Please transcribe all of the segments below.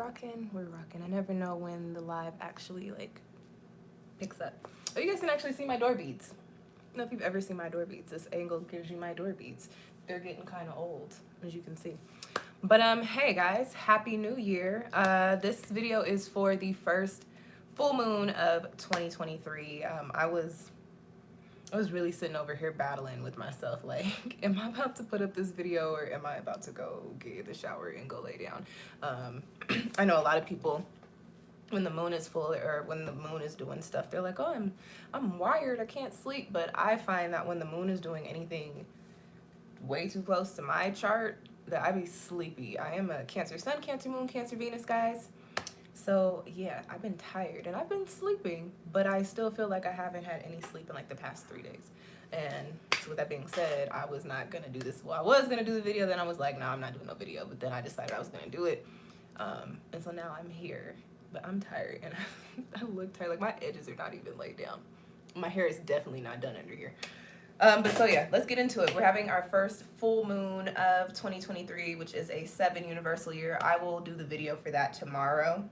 rocking? We're rocking. I never know when the live actually like picks up. Oh, you guys can actually see my door beads. I don't know if you've ever seen my door beads. This angle gives you my door beads. They're getting kind of old, as you can see. But hey guys, happy new year. This video is for the first full moon of 2023. I was really sitting over here battling with myself, like, am I about to put up this video or am I about to go get in the shower and go lay down? I know a lot of people, when the moon is full or when the moon is doing stuff, they're like, oh, I'm wired, I can't sleep. But I find that when the moon is doing anything way too close to my chart, that I be sleepy. I am a Cancer Sun, Cancer Moon, Cancer Venus, guys. So yeah, I've been tired and I've been sleeping, but I still feel like I haven't had any sleep in like the past 3 days. And so with that being said, I was not gonna do this. Well, I was gonna do the video, then I was like, no, I'm not doing no video. But then I decided I was gonna do it. And so now I'm here, but I'm tired and I look tired. Like my edges are not even laid down. My hair is definitely not done under here. But so yeah, let's get into it. We're having our first full moon of 2023, which is a 7 universal year. I will do the video for that tomorrow,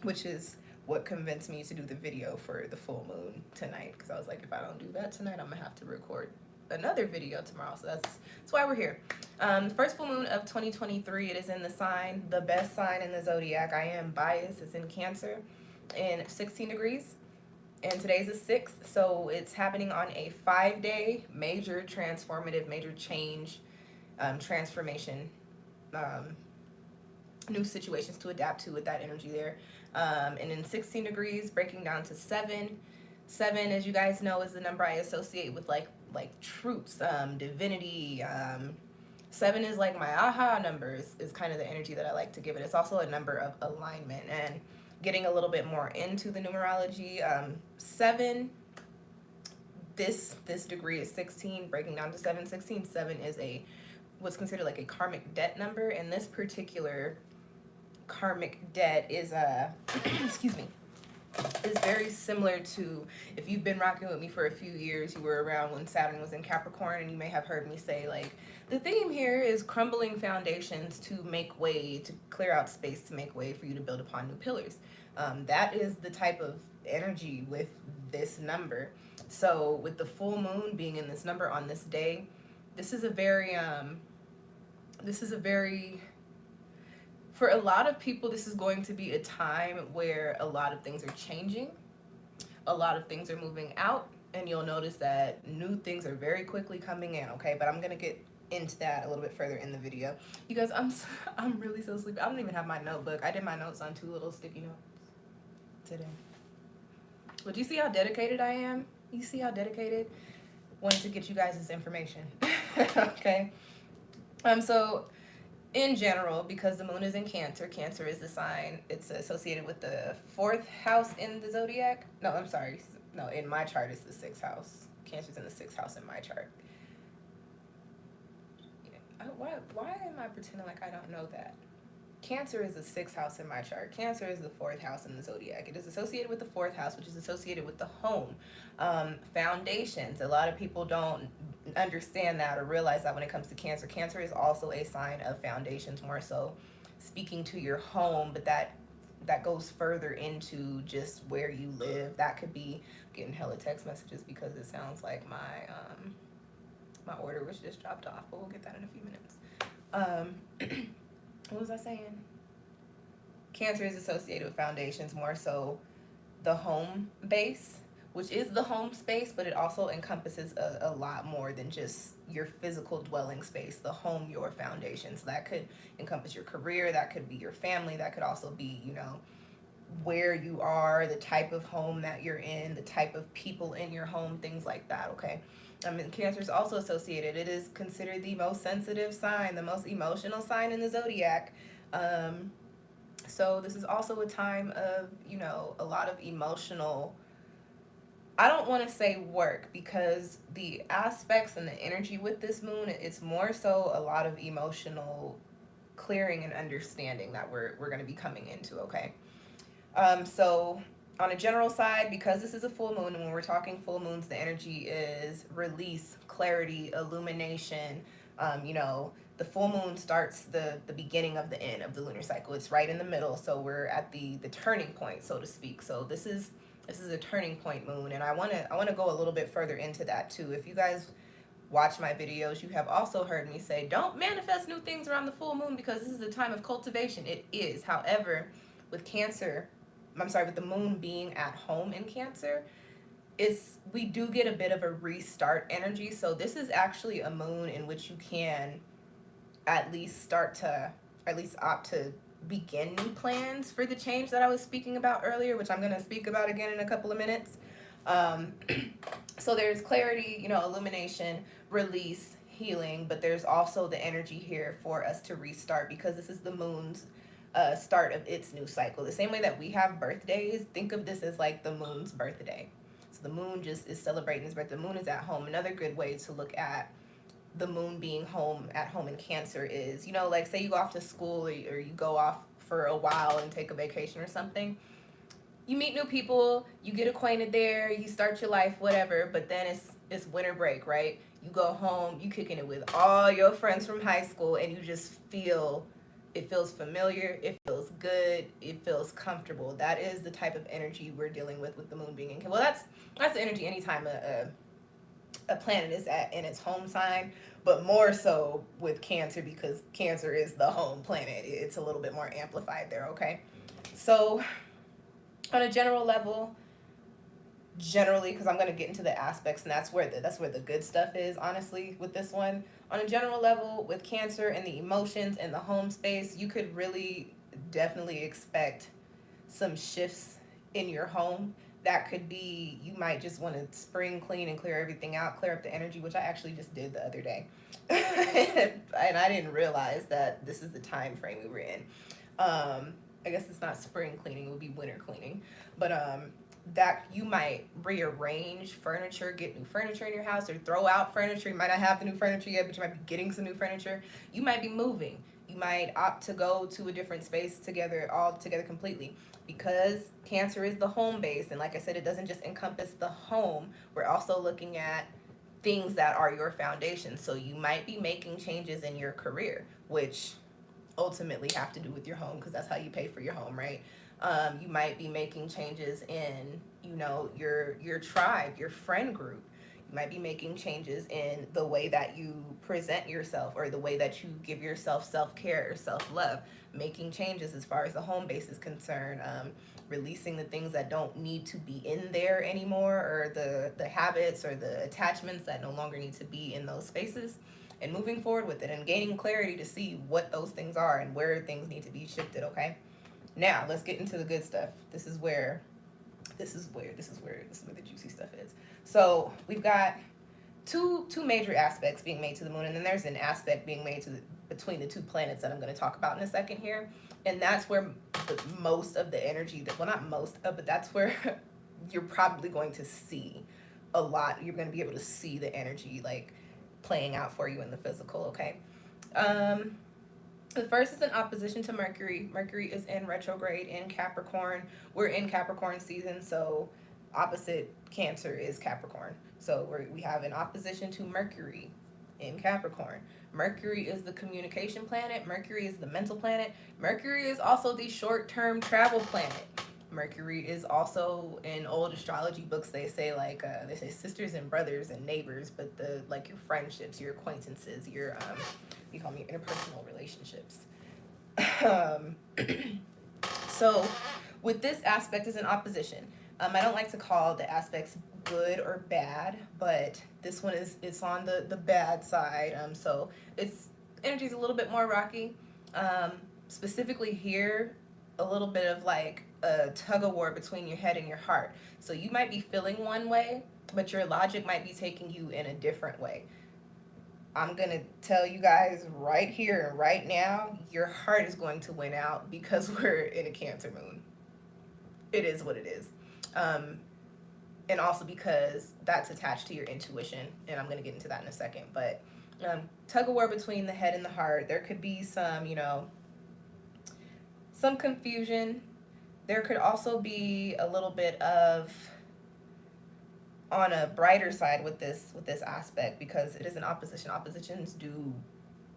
which is what convinced me to do the video for the full moon tonight. Because I was like, if I don't do that tonight, I'm gonna have to record another video tomorrow. So that's why we're here. First full moon of 2023, it is in the sign, the best sign in the zodiac. I am biased, it's in Cancer in 16 degrees. And today's the 6th, so it's happening on a 5-day major transformative, major change, transformation, new situations to adapt to with that energy there. And in 16 degrees, breaking down to 7. 7, as you guys know, is the number I associate with like truths, divinity. 7 is like my aha numbers, is kind of the energy that I like to give it. It's also a number of alignment. And getting a little bit more into the numerology, 7, this degree is 16, breaking down to 7. 16, 7 is what's considered like a karmic debt number, and this particular karmic debt is excuse me, is very similar to, if you've been rocking with me for a few years, you were around when Saturn was in Capricorn, and you may have heard me say, like, the theme here is crumbling foundations to make way, to clear out space, to make way for you to build upon new pillars. That is the type of energy with this number. So with the full moon being in this number on this day, this is a very, for a lot of people, this is going to be a time where a lot of things are changing. A lot of things are moving out, and you'll notice that new things are very quickly coming in, okay? But I'm going to get into that a little bit further in the video. You guys, I'm really so sleepy. I don't even have my notebook. I did my notes on 2 little sticky notes today. But you see how dedicated I am? You see how dedicated? Wanted to get you guys this information. Okay? So in general, because the moon is in Cancer, Cancer is the sign, it's associated with the 4th house in the zodiac. No, I'm sorry. No, in my chart, it's the 6th house. Cancer's in the 6th house in my chart. Yeah. Why am I pretending like I don't know that? Cancer is the 6th house in my chart. Cancer is the 4th house in the zodiac. It is associated with the 4th house, which is associated with the home. Foundations. A lot of people don't understand that or realize that when it comes to Cancer. Cancer is also a sign of foundations, more so speaking to your home, but that goes further into just where you live. That could be getting hella text messages because it sounds like my my order was just dropped off, but we'll get that in a few minutes. What was I saying? Cancer is associated with foundations, more so the home base, which is the home space, but it also encompasses a lot more than just your physical dwelling space, the home, your foundation. So that could encompass your career, that could be your family, that could also be, you know, where you are, the type of home that you're in, the type of people in your home, things like that, okay? Cancer is also associated. It is considered the most sensitive sign, the most emotional sign in the zodiac. So this is also a time of, you know, a lot of emotional, I don't want to say work, because the aspects and the energy with this moon, it's more so a lot of emotional clearing and understanding that we're going to be coming into, okay? So on a general side, because this is a full moon, and when we're talking full moons, the energy is release, clarity, illumination, you know, The full moon starts the beginning of the end of the lunar cycle. It's right in the middle, so we're at the turning point, so to speak. So this is a turning point moon, and I want to go a little bit further into that too. If you guys watch my videos, you have also heard me say, don't manifest new things around the full moon because this is a time of cultivation. It is. However, with Cancer, with the moon being at home in Cancer, we do get a bit of a restart energy. So this is actually a moon in which you can at least opt to begin new plans for the change that I was speaking about earlier, which I'm going to speak about again in a couple of minutes. So there's clarity, illumination, release, healing, but there's also the energy here for us to restart because this is the moon's start of its new cycle. The same way that we have birthdays, think of this as like the moon's birthday. So the moon just is celebrating its birthday. The moon is at home. Another good way to look at the moon being at home in Cancer is, like say you go off to school or you go off for a while and take a vacation or something. You meet new people, you get acquainted there, you start your life, whatever, but then it's winter break, right? You go home, you kicking it with all your friends from high school, and you just it feels familiar, it feels good, it feels comfortable. That is the type of energy we're dealing with the moon being in. Well, that's the energy anytime a planet is in its home sign, but more so with Cancer because Cancer is the home planet. It's a little bit more amplified there, okay? So on a general level, because I'm going to get into the aspects, and that's where the good stuff is, honestly, with this one. On a general level, with Cancer and the emotions and the home space, you could really definitely expect some shifts in your home. That could be, you might just want to spring clean and clear everything out, clear up the energy, which I actually just did the other day. And I didn't realize that this is the time frame we were in. I guess it's not spring cleaning, it would be winter cleaning. But that you might rearrange furniture, get new furniture in your house, or throw out furniture. You might not have the new furniture yet, but you might be getting some new furniture. You might be moving. You might opt to go to a different space all together completely. Because Cancer is the home base, and like I said, it doesn't just encompass the home. We're also looking at things that are your foundation. So you might be making changes in your career, which ultimately have to do with your home because that's how you pay for your home, right? You might be making changes in, your tribe, your friend group. You might be making changes in the way that you present yourself or the way that you give yourself self-care or self-love. Making changes as far as the home base is concerned. Releasing the things that don't need to be in there anymore, or the habits or the attachments that no longer need to be in those spaces, and moving forward with it and gaining clarity to see what those things are and where things need to be shifted, okay? Now, let's get into the good stuff. This is where the juicy stuff is. So we've got two major aspects being made to the moon, and then there's an aspect being made between the two planets that I'm going to talk about in a second here. And that's where most of the energy, well, not most of, but that's where you're probably going to see a lot. You're going to be able to see the energy like playing out for you in the physical, okay? The first is in opposition to Mercury. Mercury is in retrograde in Capricorn. We're in Capricorn season, so opposite Cancer is Capricorn. So we have an opposition to Mercury in Capricorn. Mercury is the communication planet. Mercury is the mental planet. Mercury is also the short-term travel planet. Mercury is also, in old astrology books, they say sisters and brothers and neighbors, but your friendships, your acquaintances, your interpersonal relationships. So with this aspect is an opposition. I don't like to call the aspects good or bad, but this one it's on the bad side. So its energy is a little bit more rocky. Specifically here, a little bit of like a tug of war between your head and your heart. So you might be feeling one way, but your logic might be taking you in a different way. I'm going to tell you guys right here and right now, your heart is going to win out because we're in a Cancer moon. It is what it is. And also because that's attached to your intuition, and I'm going to get into that in a second. But tug of war between the head and the heart. There could be some confusion. There could also be a little bit of, on a brighter side with this aspect, because it is an opposition. Oppositions do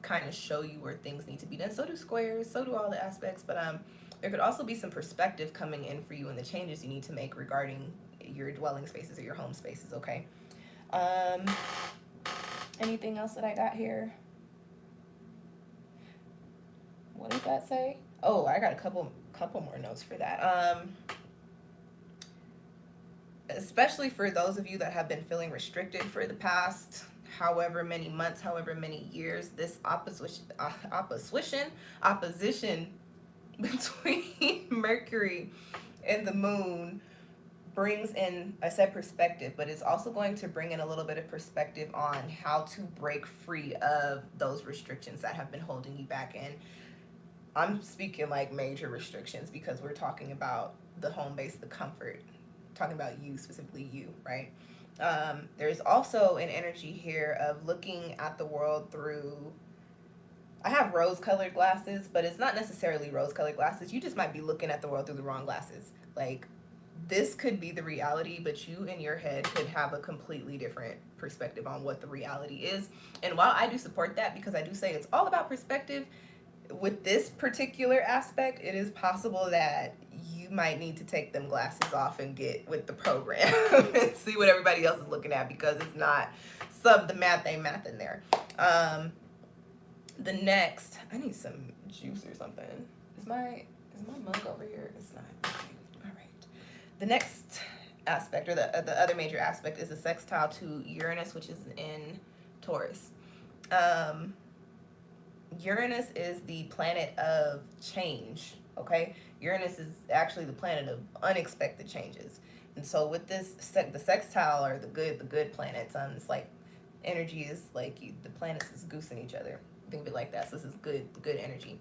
kind of show you where things need to be done. So do squares, so do all the aspects, but there could also be some perspective coming in for you in the changes you need to make regarding your dwelling spaces or your home spaces, okay? Anything else that I got here? What does that say? Oh, I got a couple more notes for that. Especially for those of you that have been feeling restricted for the past however many months, however many years, this opposition between Mercury and the moon brings in, I said perspective, but it's also going to bring in a little bit of perspective on how to break free of those restrictions that have been holding you back in. I'm speaking like major restrictions because we're talking about the home base, the comfort, talking about you, specifically you, right? There's also an energy here of looking at the world through, I have rose-colored glasses, but it's not necessarily rose-colored glasses. You just might be looking at the world through the wrong glasses. Like, this could be the reality, but you in your head could have a completely different perspective on what the reality is. And while I do support that, because I do say it's all about perspective, with this particular aspect, it is possible that you might need to take them glasses off and get with the program and see what everybody else is looking at, because it's not the math ain't math in there. The next, I need some juice or something. Is my mug over here? It's not. Okay. All right. The next aspect, or the other major aspect, is a sextile to Uranus, which is in Taurus. Uranus is the planet of change, okay? Uranus is actually the planet of unexpected changes. And so with this, the sextile, or the good planets, it's like energy is like the planets is goosing each other. Think of it like that. So this is good energy.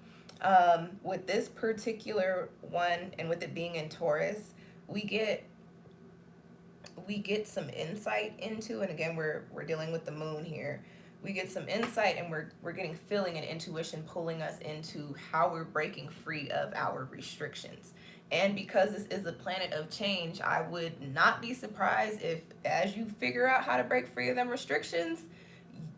With this particular one, and with it being in Taurus, we get some insight into, and again, we're dealing with the moon here. We get some insight, and we're getting feeling and intuition pulling us into how we're breaking free of our restrictions. And because this is a planet of change, I would not be surprised if, as you figure out how to break free of them restrictions,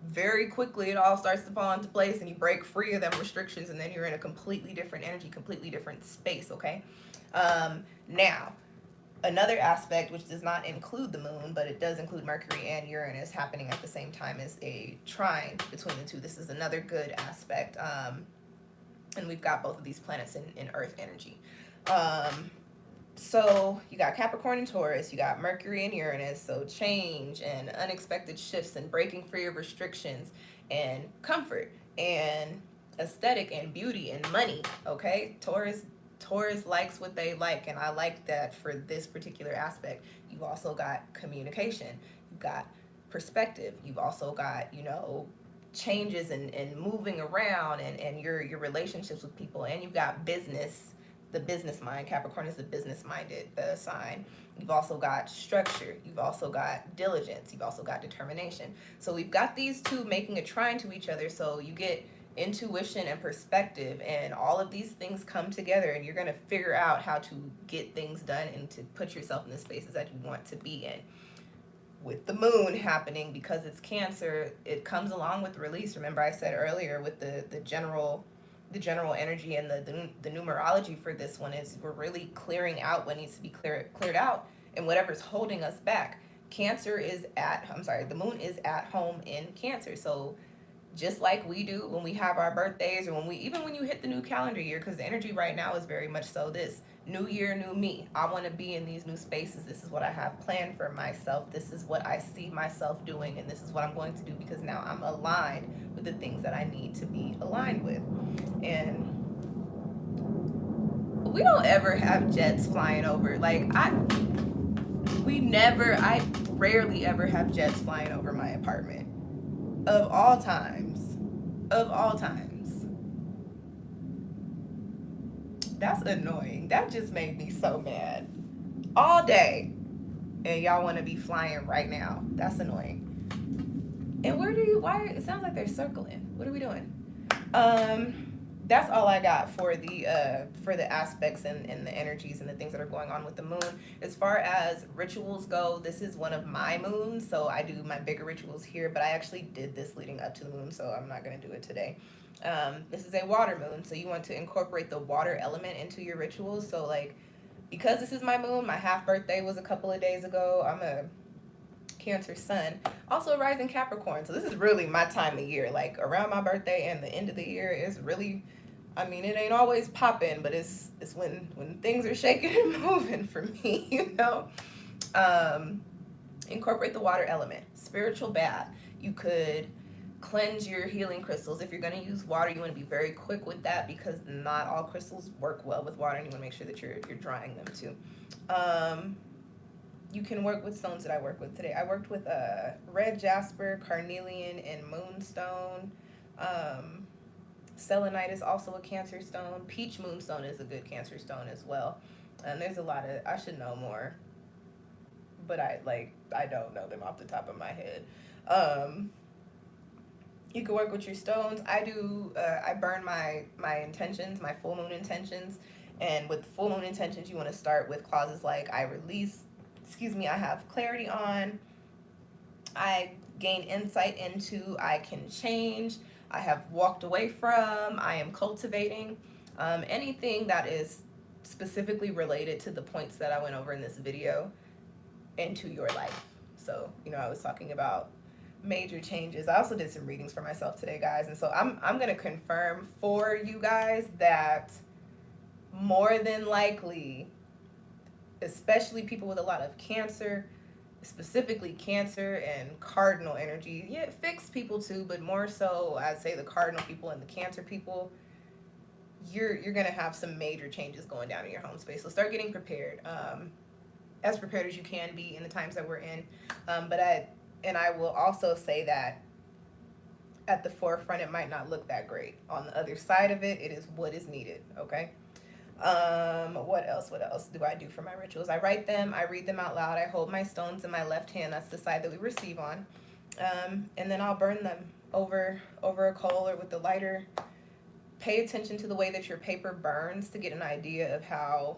very quickly it all starts to fall into place and you break free of them restrictions, and then you're in a completely different energy, completely different space, okay? Now, another aspect, which does not include the moon, but it does include Mercury and Uranus happening at the same time, is a trine between the two. This is another good aspect. And we've got both of these planets in Earth energy. So you got Capricorn and Taurus, you got Mercury and Uranus, so change and unexpected shifts and breaking free of restrictions and comfort and aesthetic and beauty and money, okay? Taurus likes what they like, and I like that for this particular aspect. You've also got communication, you've got perspective, you've also got, changes and moving around and your relationships with people, and you've got business, the business mind. Capricorn is the business-minded sign. You've also got structure, you've also got diligence, you've also got determination. So we've got these two making a trine to each other, so you get intuition and perspective, and all of these things come together, and you're going to figure out how to get things done and to put yourself in the spaces that you want to be in. With the moon happening, because it's Cancer, it comes along with release. Remember I said earlier with the general energy and the numerology for this one is we're really clearing out what needs to be cleared out, and whatever's holding us back. The moon is at home in Cancer. So just like we do when we have our birthdays, or even when you hit the new calendar year, because the energy right now is very much so this new year, new me. I want to be in these new spaces. This is what I have planned for myself. This is what I see myself doing, and this is what I'm going to do, because now I'm aligned with the things that I need to be aligned with. And we don't ever have jets flying over. I rarely ever have jets flying over my apartment. Of all times. That's annoying. That just made me so mad. All day, and y'all want to be flying right now. That's annoying. And it sounds like they're circling. What are we doing? that's all I got for the aspects and the energies and the things that are going on with the moon. As far as rituals go, this is one of my moons, so I do my bigger rituals here, but I actually did this leading up to the moon, so I'm not going to do it today. This is a water moon, so you want to incorporate the water element into your rituals. So like, because this is my moon, my half birthday was a couple of days ago. I'm a Cancer sun, also a rising Capricorn. So this is really my time of year. Like around my birthday and the end of the year is really, I mean, it ain't always popping, but it's when things are shaking and moving for me, you know. Incorporate the water element. Spiritual bath. You could cleanse your healing crystals. If you're going to use water, you want to be very quick with that because not all crystals work well with water, and you want to make sure that you're drying them too. You can work with stones that I work with today. I worked with red jasper, carnelian, and moonstone. Selenite is also a Cancer stone. Peach moonstone is a good Cancer stone as well. And there's a lot of, I should know more, but I don't know them off the top of my head. You can work with your stones. I burn my intentions, my full moon intentions. And with full moon intentions, you want to start with clauses like I release, I have clarity on, I gain insight into, I can change, I have walked away from, I am cultivating. Anything that is specifically related to the points that I went over in this video into your life. So, you know, I was talking about major changes. I also did some readings for myself today, guys. And so I'm going to confirm for you guys that more than likely, especially people with a lot of Cancer, specifically Cancer and cardinal energy. Yeah, fixed people too, but more so I'd say the cardinal people and the Cancer people, you're going to have some major changes going down in your home space. So start getting prepared. As prepared as you can be in the times that we're in. But I will also say that at the forefront, it might not look that great. On the other side of it, it is what is needed, okay? What else do I do for my rituals? I write them, I read them out loud, I hold my stones in my left hand, that's the side that we receive on, and then I'll burn them over a coal or with the lighter. Pay attention to the way that your paper burns to get an idea of how,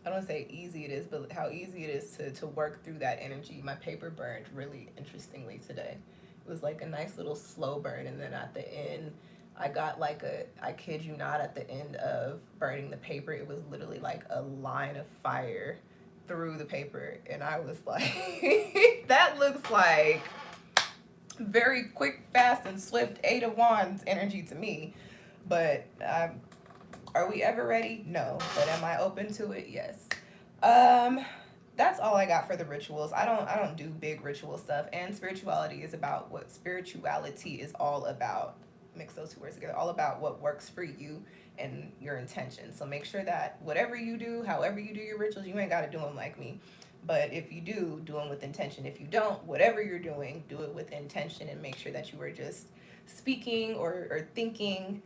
I don't want to say easy it is, but how easy it is to work through that energy. My paper burned really interestingly today. It was like a nice little slow burn, and then at the end, I got like I kid you not, at the end of burning the paper, it was literally like a line of fire through the paper. And I was like, that looks like very quick, fast, and swift Eight of Wands energy to me. But are we ever ready? No. But am I open to it? Yes. That's all I got for the rituals. I don't do big ritual stuff. And spirituality is about what spirituality is all about. Mix those two words together, all about what works for you and your intention. So make sure that whatever you do, however you do your rituals, you ain't got to do them like me, but if you do them with intention. If you don't, whatever you're doing, do it with intention, and make sure that you are just speaking or thinking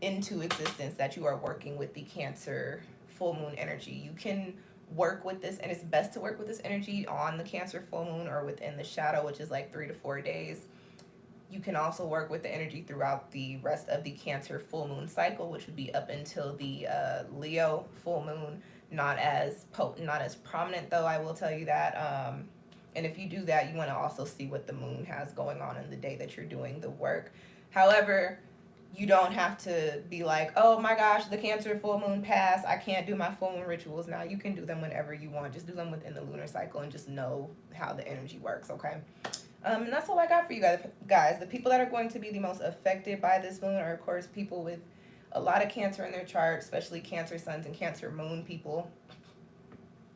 into existence that you are working with the Cancer full moon energy. You can work with this, and it's best to work with this energy on the Cancer full moon or within the shadow, which is like 3 to 4 days. You can also work with the energy throughout the rest of the Cancer full moon cycle, which would be up until the Leo full moon. Not as potent, not as prominent though, I will tell you that. And if you do that, you want to also see what the moon has going on in the day that you're doing the work. However, you don't have to be like, oh my gosh, the Cancer full moon passed, I can't do my full moon rituals now. You can do them whenever you want. Just do them within the lunar cycle and just know how the energy works, okay? And that's all I got for you guys. The people that are going to be the most affected by this moon are, of course, people with a lot of Cancer in their chart, especially Cancer suns and Cancer moon people,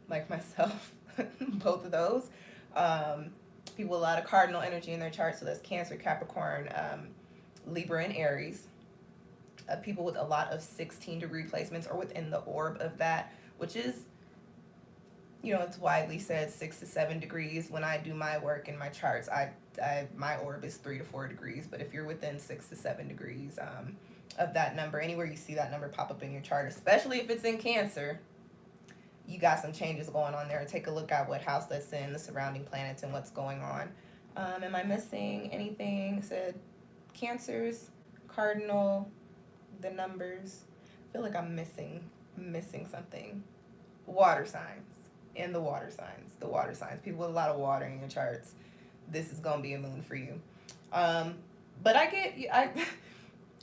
like myself, both of those. People with a lot of cardinal energy in their chart, so that's Cancer, Capricorn, Libra, and Aries. People with a lot of 16-degree placements or within the orb of that, which is, you know, it's widely said 6 to 7 degrees. When I do my work in my charts, my orb is 3 to 4 degrees. But if you're within 6 to 7 degrees of that number, anywhere you see that number pop up in your chart, especially if it's in Cancer, you got some changes going on there. Take a look at what house that's in, the surrounding planets, and what's going on. Am I missing anything? Said Cancers, Cardinal, the numbers. I feel like I'm missing something. Water signs. And the water signs. The water signs. People with a lot of water in your charts. This is gonna be a moon for you. But I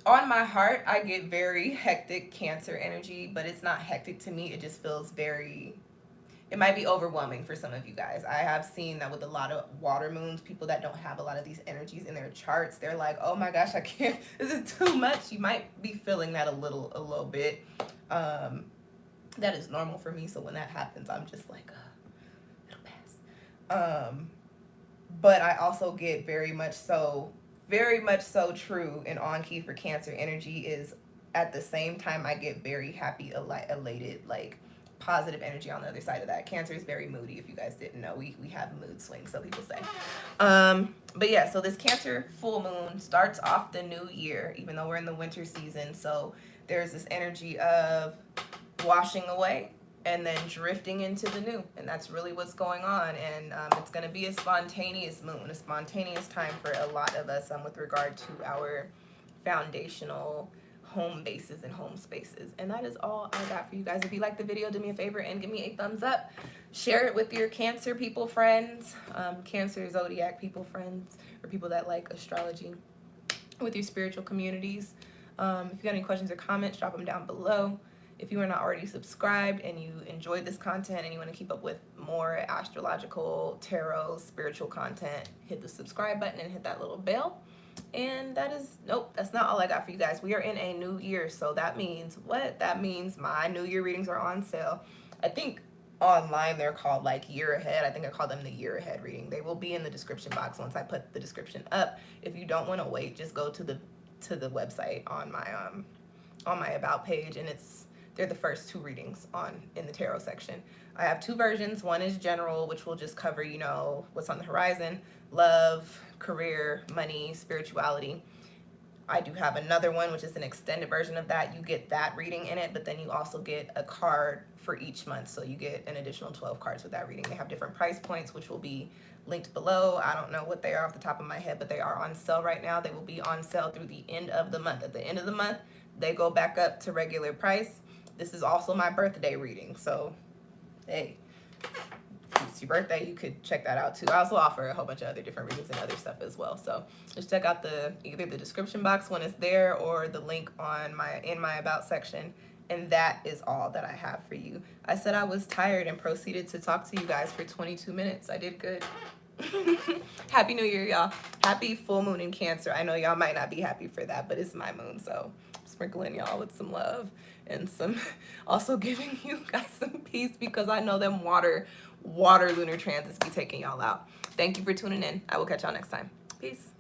on my heart, I get very hectic Cancer energy, but it's not hectic to me. It just feels very, it might be overwhelming for some of you guys. I have seen that with a lot of water moons, people that don't have a lot of these energies in their charts, they're like, oh my gosh, I can't, this is too much. You might be feeling that a little bit. That is normal for me. So when that happens, I'm just like, it'll pass. But I also get very much so true and on key for Cancer energy is at the same time I get very happy, elated, like positive energy on the other side of that. Cancer is very moody, if you guys didn't know. We have mood swings, so people say. But yeah, so this Cancer full moon starts off the new year, even though we're in the winter season. So there's this energy of washing away and then drifting into the new, and that's really what's going on. And it's going to be a spontaneous moon, a spontaneous time for a lot of us with regard to our foundational home bases and home spaces. And that is all I got for you guys. If you like the video, do me a favor and give me a thumbs up. Share it with your Cancer people friends, Cancer zodiac people friends, or people that like astrology, with your spiritual communities. If you got any questions or comments, drop them down below. If you are not already subscribed and you enjoyed this content and you want to keep up with more astrological, tarot, spiritual content, hit the subscribe button and hit that little bell. And that is, nope, that's not all I got for you guys. We are in a new year, so that means what? That means my new year readings are on sale. I think online they're called like year ahead. I think I call them the year ahead reading. They will be in the description box once I put the description up. If you don't want to wait, just go to the website on my about page, and they're the first two readings in the tarot section. I have two versions. One is general, which will just cover, you know, what's on the horizon, love, career, money, spirituality. I do have another one, which is an extended version of that. You get that reading in it, but then you also get a card for each month. So you get an additional 12 cards with that reading. They have different price points, which will be linked below. I don't know what they are off the top of my head, but they are on sale right now. They will be on sale through the end of the month. At the end of the month, they go back up to regular price. This is also my birthday reading, so hey, if it's your birthday, you could check that out too. I also offer a whole bunch of other different readings and other stuff as well. So just check out either the description box when it's there or the link in my about section. And that is all that I have for you. I said I was tired and proceeded to talk to you guys for 22 minutes. I did good. Happy New Year, y'all. Happy full moon in Cancer. I know y'all might not be happy for that, but it's my moon, so I'm sprinkling y'all with some love and some also giving you guys some peace, because I know them water lunar transits be taking y'all out. Thank you for tuning in. I will catch y'all next time. Peace.